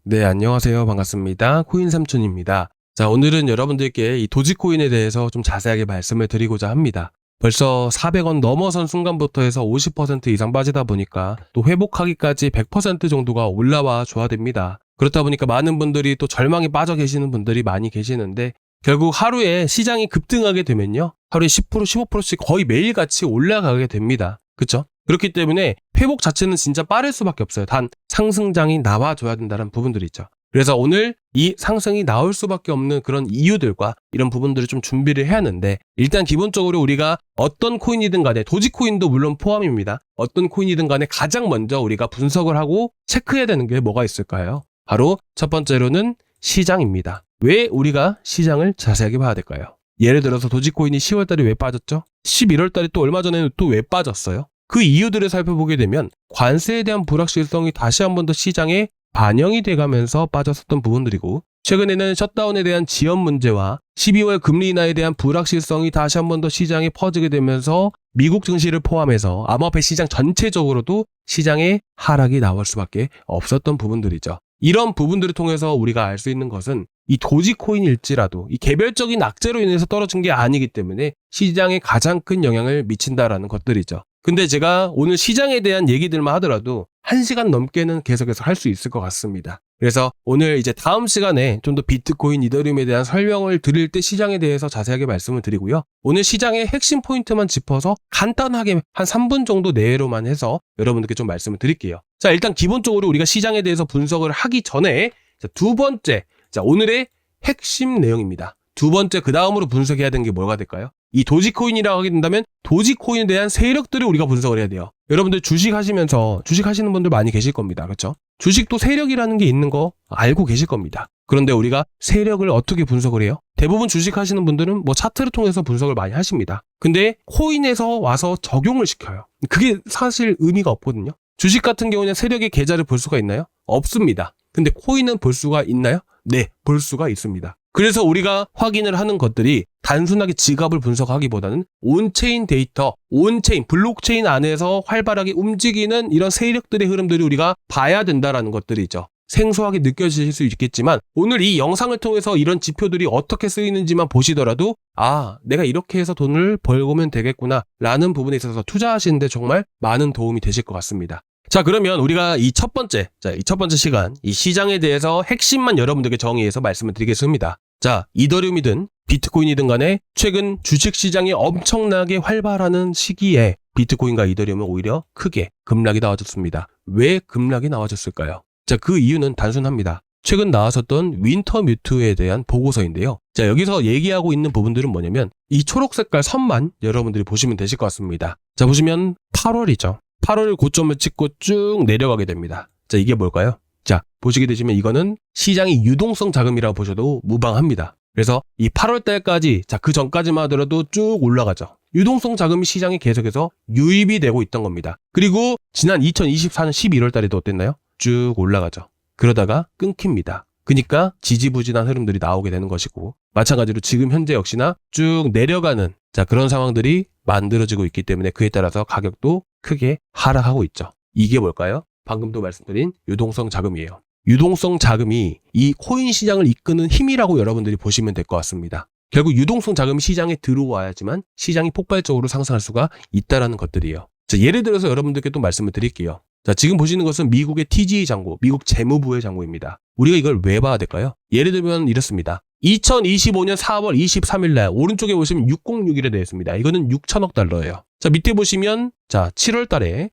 네, 안녕하세요. 반갑습니다. 코인 삼촌입니다. 자, 오늘은 여러분들께 이 도지코인에 대해서 좀 자세하게 말씀을 드리고자 합니다. 벌써 400원 넘어선 순간부터 해서 50% 이상 빠지다 보니까 또 회복하기까지 100% 정도가 올라와 줘야 됩니다. 그렇다 보니까 많은 분들이 또 절망에 빠져 계시는 분들이 많이 계시는데 결국 하루에 시장이 급등하게 되면요. 하루에 10%, 15%씩 거의 매일같이 올라가게 됩니다. 그쵸? 그렇기 때문에 회복 자체는 진짜 빠를 수밖에 없어요. 단 상승장이 나와줘야 된다는 부분들이 있죠. 그래서 오늘 이 상승이 나올 수밖에 없는 그런 이유들과 이런 부분들을 좀 준비를 해야 하는데, 일단 기본적으로 우리가 어떤 코인이든 간에, 도지코인도 물론 포함입니다. 어떤 코인이든 간에 가장 먼저 우리가 분석을 하고 체크해야 되는 게 뭐가 있을까요? 바로 첫 번째로는 시장입니다. 왜 우리가 시장을 자세하게 봐야 될까요? 예를 들어서 도지코인이 10월달에 왜 빠졌죠? 11월달에 또 얼마 전에는 또 왜 빠졌어요? 그 이유들을 살펴보게 되면 관세에 대한 불확실성이 다시 한 번 더 시장에 반영이 돼가면서 빠졌었던 부분들이고, 최근에는 셧다운에 대한 지연 문제와 12월 금리 인하에 대한 불확실성이 다시 한 번 더 시장에 퍼지게 되면서 미국 증시를 포함해서 암호화폐 시장 전체적으로도 시장에 하락이 나올 수밖에 없었던 부분들이죠. 이런 부분들을 통해서 우리가 알 수 있는 것은 이 도지코인일지라도 이 개별적인 악재로 인해서 떨어진 게 아니기 때문에 시장에 가장 큰 영향을 미친다라는 것들이죠. 근데 제가 오늘 시장에 대한 얘기들만 하더라도 1시간 넘게는 계속해서 할 수 있을 것 같습니다. 그래서 오늘 이제 다음 시간에 좀 더 비트코인, 이더리움에 대한 설명을 드릴 때 시장에 대해서 자세하게 말씀을 드리고요. 오늘 시장의 핵심 포인트만 짚어서 간단하게 한 3분 정도 내로만 해서 여러분들께 좀 말씀을 드릴게요. 자, 일단 기본적으로 우리가 시장에 대해서 분석을 하기 전에 두 번째, 오늘의 핵심 내용입니다. 두 번째, 그 다음으로 분석해야 되는 게 뭐가 될까요? 이 도지코인이라고 하게 된다면 도지코인에 대한 세력들을 우리가 분석을 해야 돼요. 여러분들 주식하시면서 주식하시는 분들 많이 계실 겁니다. 그렇죠? 주식도 세력이라는 게 있는 거 알고 계실 겁니다. 그런데 우리가 세력을 어떻게 분석을 해요? 대부분 주식하시는 분들은 뭐 차트를 통해서 분석을 많이 하십니다. 근데 코인에서 와서 적용을 시켜요. 그게 사실 의미가 없거든요. 주식 같은 경우는 세력의 계좌를 볼 수가 있나요? 없습니다. 근데 코인은 볼 수가 있나요? 네, 볼 수가 있습니다. 그래서 우리가 확인을 하는 것들이 단순하게 지갑을 분석하기보다는 온체인 데이터, 온체인, 블록체인 안에서 활발하게 움직이는 이런 세력들의 흐름들이 우리가 봐야 된다라는 것들이죠. 생소하게 느껴지실 수 있겠지만 오늘 이 영상을 통해서 이런 지표들이 어떻게 쓰이는지만 보시더라도 내가 이렇게 해서 돈을 벌고면 되겠구나 라는 부분에 있어서 투자하시는데 정말 많은 도움이 되실 것 같습니다. 자, 그러면 우리가 이 첫 번째 시간, 이 시장에 대해서 핵심만 여러분들께 정의해서 말씀을 드리겠습니다. 자, 이더리움이든 비트코인이든 간에 최근 주식시장이 엄청나게 활발하는 시기에 비트코인과 이더리움은 오히려 크게 급락이 나와줬습니다. 왜 급락이 나와줬을까요? 자, 그 이유는 단순합니다. 최근 나왔었던 윈터뮤트에 대한 보고서인데요. 자, 여기서 얘기하고 있는 부분들은 뭐냐면 이 초록 색깔 선만 여러분들이 보시면 되실 것 같습니다. 자, 보시면 8월이죠. 8월 고점을 찍고 쭉 내려가게 됩니다. 자, 이게 뭘까요? 자, 보시게 되시면 이거는 시장의 유동성 자금이라고 보셔도 무방합니다. 그래서 이 8월 달까지, 자, 그 전까지만 하더라도 쭉 올라가죠. 유동성 자금이 시장에 계속해서 유입이 되고 있던 겁니다. 그리고 지난 2024년 11월 달에도 어땠나요? 쭉 올라가죠. 그러다가 끊깁니다. 그러니까 지지부진한 흐름들이 나오게 되는 것이고, 마찬가지로 지금 현재 역시나 쭉 내려가는 그런 상황들이 만들어지고 있기 때문에 그에 따라서 가격도 크게 하락하고 있죠. 이게 뭘까요? 방금도 말씀드린 유동성 자금이에요. 유동성 자금이 이 코인 시장을 이끄는 힘이라고 여러분들이 보시면 될 것 같습니다. 결국 유동성 자금이 시장에 들어와야지만 시장이 폭발적으로 상승할 수가 있다는 것들이에요. 자, 예를 들어서 여러분들께 또 말씀을 드릴게요. 자, 지금 보시는 것은 미국의 TGA 잔고, 미국 재무부의 잔고입니다. 우리가 이걸 왜 봐야 될까요? 예를 들면 이렇습니다. 2025년 4월 23일 날 오른쪽에 보시면 606이라 되어 있습니다. 이거는 6천억 달러예요. 자, 밑에 보시면 7월 달에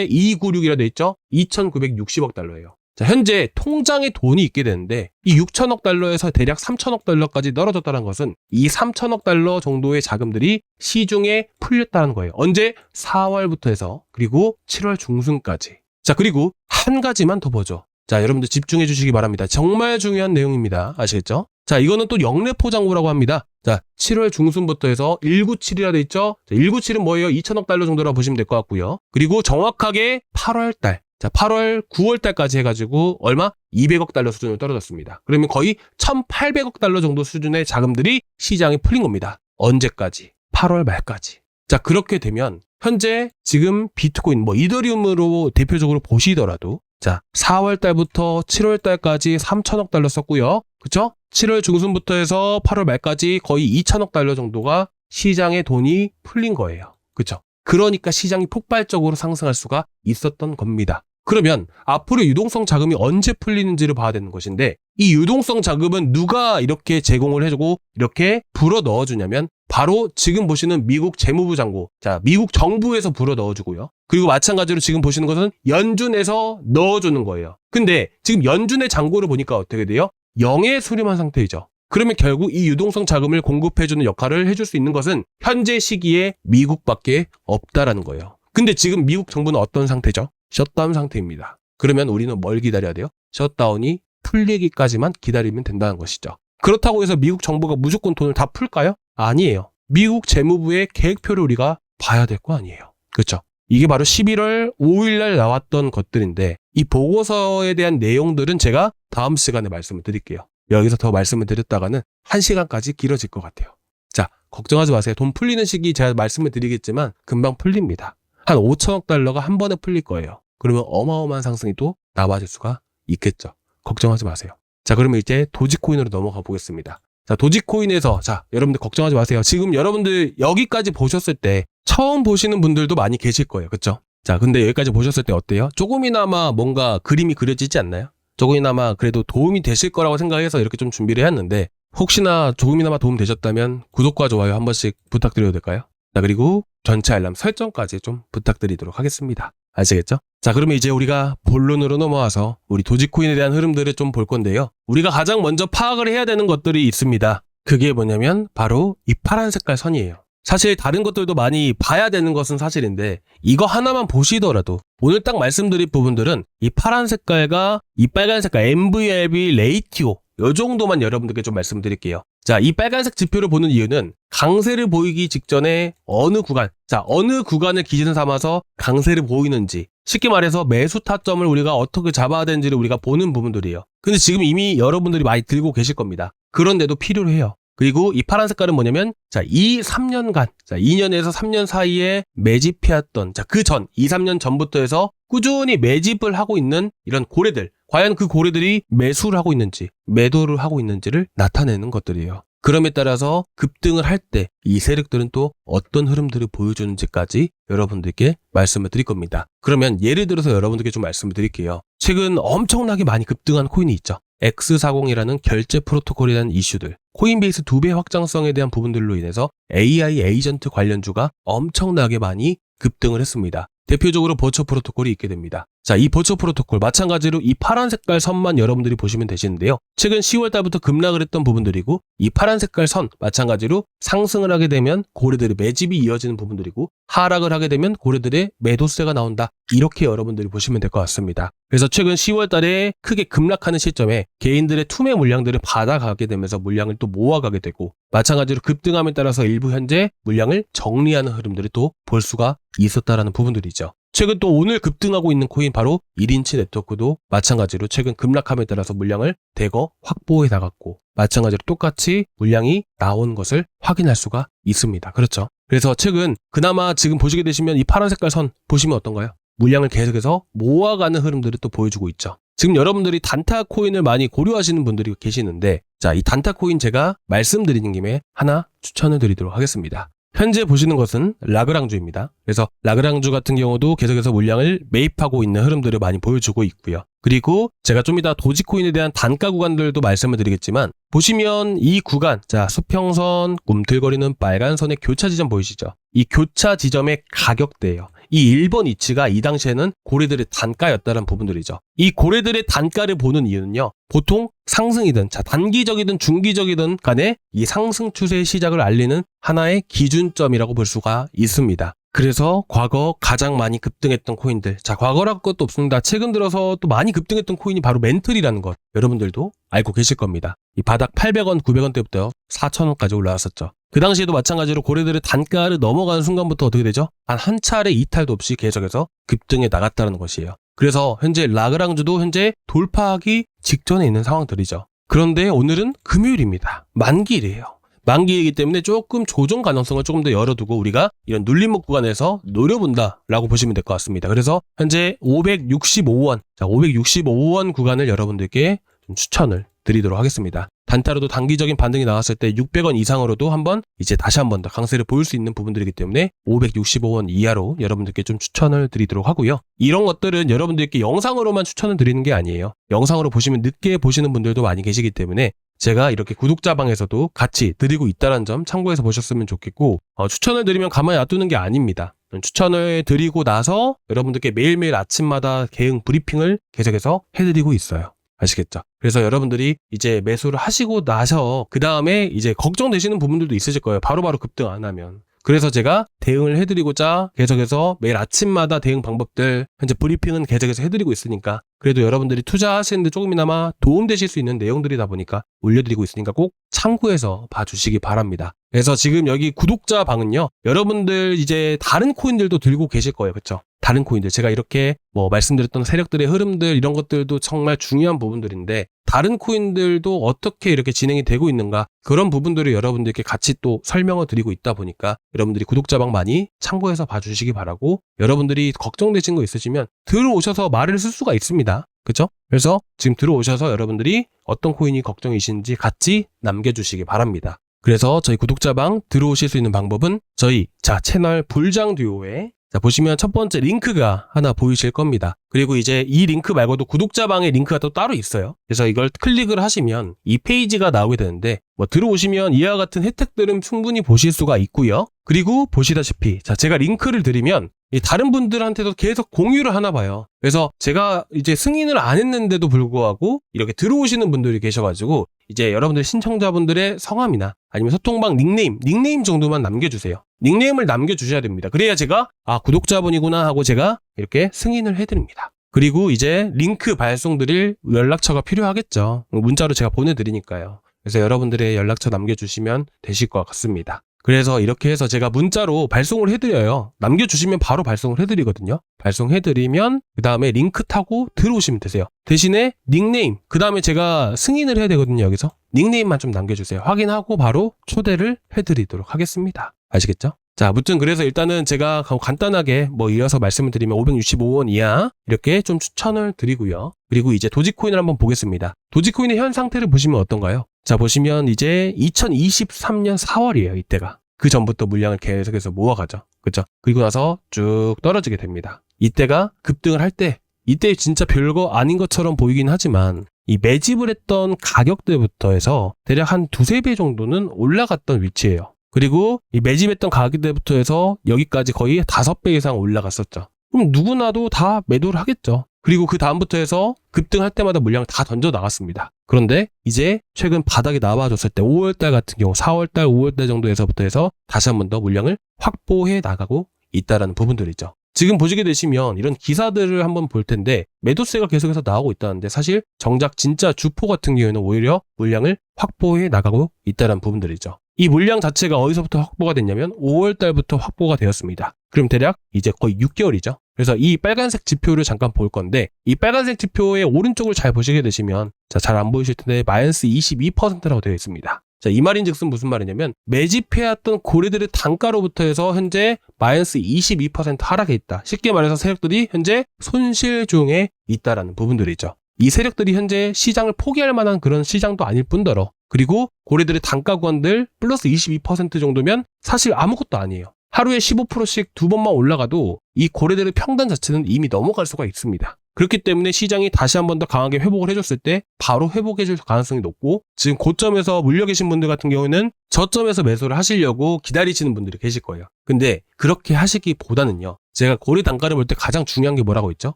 296이라 되어 있죠? 2,960억 달러예요. 자, 현재 통장에 돈이 있게 되는데 이 6천억 달러에서 대략 3천억 달러까지 떨어졌다는 것은 이 3천억 달러 정도의 자금들이 시중에 풀렸다는 거예요. 언제? 4월부터 해서 그리고 7월 중순까지. 자, 그리고 한 가지만 더 보죠. 자, 여러분들 집중해 주시기 바랍니다. 정말 중요한 내용입니다. 아시겠죠? 자, 이거는 또 영래포 잔고라고 합니다. 자, 7월 중순부터 해서 197이라 돼 있죠? 자, 197은 뭐예요? 2천억 달러 정도라고 보시면 될 것 같고요. 그리고 정확하게 8월 달. 자, 8월, 9월 달까지 해가지고 얼마? 200억 달러 수준으로 떨어졌습니다. 그러면 거의 1,800억 달러 정도 수준의 자금들이 시장에 풀린 겁니다. 언제까지? 8월 말까지. 자, 그렇게 되면 현재 지금 비트코인, 이더리움으로 대표적으로 보시더라도 자, 4월 달부터 7월 달까지 3천억 달러 썼고요. 그쵸? 7월 중순부터 해서 8월 말까지 거의 2천억 달러 정도가 시장에 돈이 풀린 거예요. 그쵸? 그러니까 시장이 폭발적으로 상승할 수가 있었던 겁니다. 그러면 앞으로 유동성 자금이 언제 풀리는지를 봐야 되는 것인데, 이 유동성 자금은 누가 이렇게 제공을 해주고 이렇게 불어 넣어주냐면 바로 지금 보시는 미국 재무부 장고, 자, 미국 정부에서 불어 넣어주고요. 그리고 마찬가지로 지금 보시는 것은 연준에서 넣어주는 거예요. 근데 지금 연준의 장고를 보니까 어떻게 돼요? 영의 수렴한 상태이죠. 그러면 결국 이 유동성 자금을 공급해주는 역할을 해줄 수 있는 것은 현재 시기에 미국밖에 없다라는 거예요. 근데 지금 미국 정부는 어떤 상태죠? 셧다운 상태입니다. 그러면 우리는 뭘 기다려야 돼요? 셧다운이 풀리기까지만 기다리면 된다는 것이죠. 그렇다고 해서 미국 정부가 무조건 돈을 다 풀까요? 아니에요. 미국 재무부의 계획표를 우리가 봐야 될 거 아니에요. 그렇죠? 이게 바로 11월 5일 날 나왔던 것들인데, 이 보고서에 대한 내용들은 제가 다음 시간에 말씀을 드릴게요. 여기서 더 말씀을 드렸다가는 1시간까지 길어질 것 같아요. 자, 걱정하지 마세요. 돈 풀리는 시기 제가 말씀을 드리겠지만 금방 풀립니다. 한 5천억 달러가 한 번에 풀릴 거예요. 그러면 어마어마한 상승이 또 나와줄 수가 있겠죠. 걱정하지 마세요. 자, 그러면 이제 도지코인으로 넘어가 보겠습니다. 자, 도지코인에서, 자, 여러분들 걱정하지 마세요. 지금 여러분들 여기까지 보셨을 때 처음 보시는 분들도 많이 계실 거예요. 그쵸? 자, 근데 여기까지 보셨을 때 어때요? 조금이나마 뭔가 그림이 그려지지 않나요? 조금이나마 그래도 도움이 되실 거라고 생각해서 이렇게 좀 준비를 해왔는데, 혹시나 조금이나마 도움 되셨다면 구독과 좋아요 한 번씩 부탁드려도 될까요? 자, 그리고 전체 알람 설정까지 좀 부탁드리도록 하겠습니다. 아시겠죠? 자, 그러면 이제 우리가 본론으로 넘어와서 우리 도지코인에 대한 흐름들을 좀 볼 건데요. 우리가 가장 먼저 파악을 해야 되는 것들이 있습니다. 그게 뭐냐면 바로 이 파란 색깔 선이에요. 사실 다른 것들도 많이 봐야 되는 것은 사실인데, 이거 하나만 보시더라도 오늘 딱 말씀드릴 부분들은 이 파란 색깔과 이 빨간 색깔 MVRV 레이티오, 요 정도만 여러분들께 좀 말씀드릴게요. 자, 이 빨간색 지표를 보는 이유는 강세를 보이기 직전에 어느 구간, 자, 어느 구간을 기준 삼아서 강세를 보이는지, 쉽게 말해서 매수 타점을 우리가 어떻게 잡아야 되는지를 우리가 보는 부분들이에요. 근데 지금 이미 여러분들이 많이 들고 계실 겁니다. 그런데도 필요로 해요. 그리고 이 파란 색깔은 뭐냐면, 자, 이 3년간, 자, 2년에서 3년 사이에 매집해왔던, 자, 그 전, 2, 3년 전부터 해서 꾸준히 매집을 하고 있는 이런 고래들, 과연 그 고래들이 매수를 하고 있는지, 매도를 하고 있는지를 나타내는 것들이에요. 그럼에 따라서 급등을 할 때 이 세력들은 또 어떤 흐름들을 보여주는지까지 여러분들께 말씀을 드릴 겁니다. 그러면 예를 들어서 여러분들께 좀 말씀을 드릴게요. 최근 엄청나게 많이 급등한 코인이 있죠. X40이라는 결제 프로토콜이라는 이슈들, 코인베이스 2배 확장성에 대한 부분들로 인해서 AI 에이전트 관련주가 엄청나게 많이 급등을 했습니다. 대표적으로 버처 프로토콜이 있게 됩니다. 자, 이 버처 프로토콜 마찬가지로 이 파란 색깔 선만 여러분들이 보시면 되시는데요. 최근 10월 달부터 급락을 했던 부분들이고, 이 파란 색깔 선 마찬가지로 상승을 하게 되면 고래들의 매집이 이어지는 부분들이고, 하락을 하게 되면 고래들의 매도세가 나온다. 이렇게 여러분들이 보시면 될 것 같습니다. 그래서 최근 10월 달에 크게 급락하는 시점에 개인들의 투매 물량들을 받아가게 되면서 물량을 또 모아가게 되고, 마찬가지로 급등함에 따라서 일부 현재 물량을 정리하는 흐름들을 또 볼 수가 있었다라는 부분들이죠. 최근 또 오늘 급등하고 있는 코인 바로 1인치 네트워크도 마찬가지로 최근 급락함에 따라서 물량을 대거 확보해 나갔고, 마찬가지로 똑같이 물량이 나온 것을 확인할 수가 있습니다. 그렇죠? 그래서 최근 그나마 지금 보시게 되시면 이 파란 색깔 선 보시면 어떤가요? 물량을 계속해서 모아가는 흐름들을 또 보여주고 있죠. 지금 여러분들이 단타 코인을 많이 고려하시는 분들이 계시는데, 자, 이 단타 코인 제가 말씀드리는 김에 하나 추천을 드리도록 하겠습니다. 현재 보시는 것은 라그랑주입니다. 그래서 라그랑주 같은 경우도 계속해서 물량을 매입하고 있는 흐름들을 많이 보여주고 있고요. 그리고 제가 좀 이따 도지코인에 대한 단가 구간들도 말씀을 드리겠지만, 보시면 이 구간, 자, 수평선, 꿈틀거리는 빨간 선의 교차 지점 보이시죠? 이 교차 지점의 가격대예요. 이 1번 위치가 이 당시에는 고래들의 단가였다는 부분들이죠. 이 고래들의 단가를 보는 이유는요, 보통 상승이든, 자, 단기적이든 중기적이든 간에 이 상승 추세의 시작을 알리는 하나의 기준점이라고 볼 수가 있습니다. 그래서 과거 가장 많이 급등했던 코인들, 자, 과거랄 것도 없습니다. 최근 들어서 또 많이 급등했던 코인이 바로 멘틀이라는 것, 여러분들도 알고 계실 겁니다. 이 바닥 800원, 900원 때부터 4,000원까지 올라왔었죠. 그 당시에도 마찬가지로 고래들의 단가를 넘어가는 순간부터 어떻게 되죠? 한 차례 이탈도 없이 계속해서 급등해 나갔다는 것이에요. 그래서 현재 라그랑주도 현재 돌파하기 직전에 있는 상황들이죠. 그런데 오늘은 금요일입니다. 만기일이에요. 만기이기 때문에 조금 조정 가능성을 조금 더 열어두고 우리가 이런 눌림목 구간에서 노려본다라고 보시면 될 것 같습니다. 그래서 현재 565원, 자 565원 구간을 여러분들께 좀 추천을 드리도록 하겠습니다. 단타로도 단기적인 반등이 나왔을 때 600원 이상으로도 한번 이제 다시 한번 더 강세를 보일 수 있는 부분들이기 때문에 565원 이하로 여러분들께 좀 추천을 드리도록 하고요. 이런 것들은 여러분들께 영상으로만 추천을 드리는 게 아니에요. 영상으로 보시면 늦게 보시는 분들도 많이 계시기 때문에 제가 이렇게 구독자방에서도 같이 드리고 있다는 점 참고해서 보셨으면 좋겠고, 추천을 드리면 가만히 놔두는 게 아닙니다. 추천을 드리고 나서 여러분들께 매일매일 아침마다 대응 브리핑을 계속해서 해드리고 있어요. 아시겠죠? 그래서 여러분들이 이제 매수를 하시고 나서 그 다음에 이제 걱정되시는 부분들도 있으실 거예요. 바로바로 급등 안 하면. 그래서 제가 대응을 해드리고자 계속해서 매일 아침마다 대응 방법들 현재 브리핑은 계속해서 해드리고 있으니까 그래도 여러분들이 투자하시는데 조금이나마 도움되실 수 있는 내용들이다 보니까 올려드리고 있으니까 꼭 참고해서 봐주시기 바랍니다. 그래서 지금 여기 구독자 방은요, 여러분들 이제 다른 코인들도 들고 계실 거예요. 그렇죠? 다른 코인들, 제가 이렇게 말씀드렸던 세력들의 흐름들 이런 것들도 정말 중요한 부분들인데 다른 코인들도 어떻게 이렇게 진행이 되고 있는가, 그런 부분들을 여러분들께 같이 또 설명을 드리고 있다 보니까 여러분들이 구독자방 많이 참고해서 봐주시기 바라고, 여러분들이 걱정되신 거 있으시면 들어오셔서 말을 쓸 수가 있습니다. 그렇죠? 그래서 지금 들어오셔서 여러분들이 어떤 코인이 걱정이신지 같이 남겨주시기 바랍니다. 그래서 저희 구독자방 들어오실 수 있는 방법은 저희 채널 불장 듀오에 보시면 첫 번째 링크가 하나 보이실 겁니다. 그리고 이제 이 링크 말고도 구독자방에 링크가 또 따로 있어요. 그래서 이걸 클릭을 하시면 이 페이지가 나오게 되는데 들어오시면 이와 같은 혜택들은 충분히 보실 수가 있고요. 그리고 보시다시피 제가 링크를 드리면 다른 분들한테도 계속 공유를 하나 봐요. 그래서 제가 이제 승인을 안 했는데도 불구하고 이렇게 들어오시는 분들이 계셔가지고 이제 여러분들 신청자분들의 성함이나 아니면 소통방 닉네임 정도만 남겨주세요. 닉네임을 남겨주셔야 됩니다. 그래야 제가 구독자분이구나 하고 제가 이렇게 승인을 해드립니다. 그리고 이제 링크 발송드릴 연락처가 필요하겠죠. 문자로 제가 보내드리니까요. 그래서 여러분들의 연락처 남겨주시면 되실 것 같습니다. 그래서 이렇게 해서 제가 문자로 발송을 해드려요. 남겨주시면 바로 발송을 해드리거든요. 발송해드리면 그 다음에 링크 타고 들어오시면 되세요. 대신에 닉네임, 그 다음에 제가 승인을 해야 되거든요. 여기서 닉네임만 좀 남겨주세요. 확인하고 바로 초대를 해드리도록 하겠습니다. 아시겠죠? 아무튼 그래서 일단은 제가 간단하게 이어서 말씀을 드리면 565원 이하 이렇게 좀 추천을 드리고요. 그리고 이제 도지코인을 한번 보겠습니다. 도지코인의 현 상태를 보시면 어떤가요? 보시면 이제 2023년 4월이에요. 이때가. 그 전부터 물량을 계속해서 모아가죠. 그렇죠? 그리고 나서 쭉 떨어지게 됩니다. 이때가 급등을 할 때, 이때 진짜 별거 아닌 것처럼 보이긴 하지만 이 매집을 했던 가격대부터 해서 대략 한 2-3배 정도는 올라갔던 위치예요. 그리고 이 매집했던 가격대부터 해서 여기까지 거의 5배 이상 올라갔었죠. 그럼 누구나도 다 매도를 하겠죠. 그리고 그 다음부터 해서 급등할 때마다 물량을 다 던져 나갔습니다. 그런데 이제 최근 바닥이 나와줬을 때 5월달 같은 경우 4월달, 5월달 정도에서부터 해서 다시 한 번 더 물량을 확보해 나가고 있다라는 부분들이죠. 지금 보시게 되시면 이런 기사들을 한번 볼 텐데 매도세가 계속해서 나오고 있다는데 사실 정작 진짜 주포 같은 경우에는 오히려 물량을 확보해 나가고 있다는 부분들이죠. 이 물량 자체가 어디서부터 확보가 됐냐면 5월 달부터 확보가 되었습니다. 그럼 대략 이제 거의 6개월이죠. 그래서 이 빨간색 지표를 잠깐 볼 건데 이 빨간색 지표의 오른쪽을 잘 보시게 되시면 잘 안 보이실 텐데 마이너스 22%라고 되어 있습니다. 이 말인즉슨 무슨 말이냐면 매집해왔던 고래들의 단가로부터 해서 현재 마이너스 22% 하락해 있다. 쉽게 말해서 세력들이 현재 손실 중에 있다라는 부분들이죠. 이 세력들이 현재 시장을 포기할 만한 그런 시장도 아닐 뿐더러 그리고 고래들의 단가 구간들 플러스 22% 정도면 사실 아무것도 아니에요. 하루에 15%씩 2번만 올라가도 이 고래들의 평단 자체는 이미 넘어갈 수가 있습니다. 그렇기 때문에 시장이 다시 한 번 더 강하게 회복을 해줬을 때 바로 회복해줄 가능성이 높고 지금 고점에서 물려 계신 분들 같은 경우에는 저점에서 매수를 하시려고 기다리시는 분들이 계실 거예요. 근데 그렇게 하시기보다는요. 제가 고래 단가를 볼 때 가장 중요한 게 뭐라고 있죠?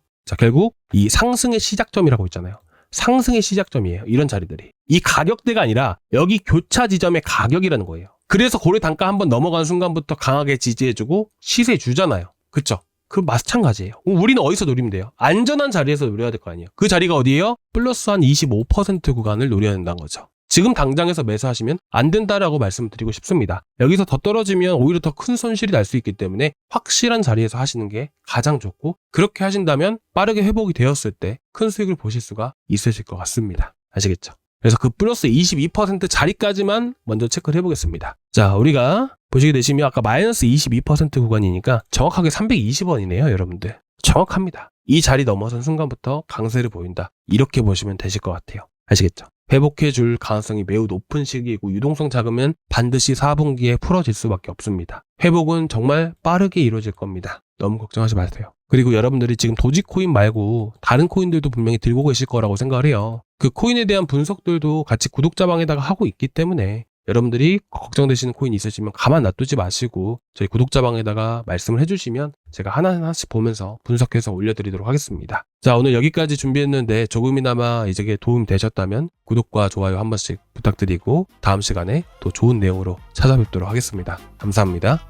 결국 이 상승의 시작점이라고 있잖아요. 상승의 시작점이에요. 이런 자리들이. 이 가격대가 아니라 여기 교차 지점의 가격이라는 거예요. 그래서 고래 단가 한번 넘어가는 순간부터 강하게 지지해주고 시세 주잖아요. 그쵸? 그 마찬가지예요. 우리는 어디서 노리면 돼요? 안전한 자리에서 노려야 될 거 아니에요. 그 자리가 어디예요? 플러스 한 25% 구간을 노려야 된다는 거죠. 지금 당장에서 매수하시면 안 된다라고 말씀드리고 싶습니다. 여기서 더 떨어지면 오히려 더 큰 손실이 날 수 있기 때문에 확실한 자리에서 하시는 게 가장 좋고 그렇게 하신다면 빠르게 회복이 되었을 때 큰 수익을 보실 수가 있으실 것 같습니다. 아시겠죠? 그래서 그 플러스 22% 자리까지만 먼저 체크를 해보겠습니다. 자, 우리가 보시게 되시면 아까 마이너스 22% 구간이니까 정확하게 320원이네요, 여러분들. 정확합니다. 이 자리 넘어선 순간부터 강세를 보인다. 이렇게 보시면 되실 것 같아요. 아시겠죠? 회복해줄 가능성이 매우 높은 시기이고 유동성 작으면 반드시 4분기에 풀어질 수밖에 없습니다. 회복은 정말 빠르게 이루어질 겁니다. 너무 걱정하지 마세요. 그리고 여러분들이 지금 도지코인 말고 다른 코인들도 분명히 들고 계실 거라고 생각을 해요. 그 코인에 대한 분석들도 같이 구독자방에다가 하고 있기 때문에 여러분들이 걱정되시는 코인 있으시면 가만 놔두지 마시고 저희 구독자방에다가 말씀을 해주시면 제가 하나하나씩 보면서 분석해서 올려드리도록 하겠습니다. 자, 오늘 여기까지 준비했는데 조금이나마 이제 도움 되셨다면 구독과 좋아요 한 번씩 부탁드리고 다음 시간에 또 좋은 내용으로 찾아뵙도록 하겠습니다. 감사합니다.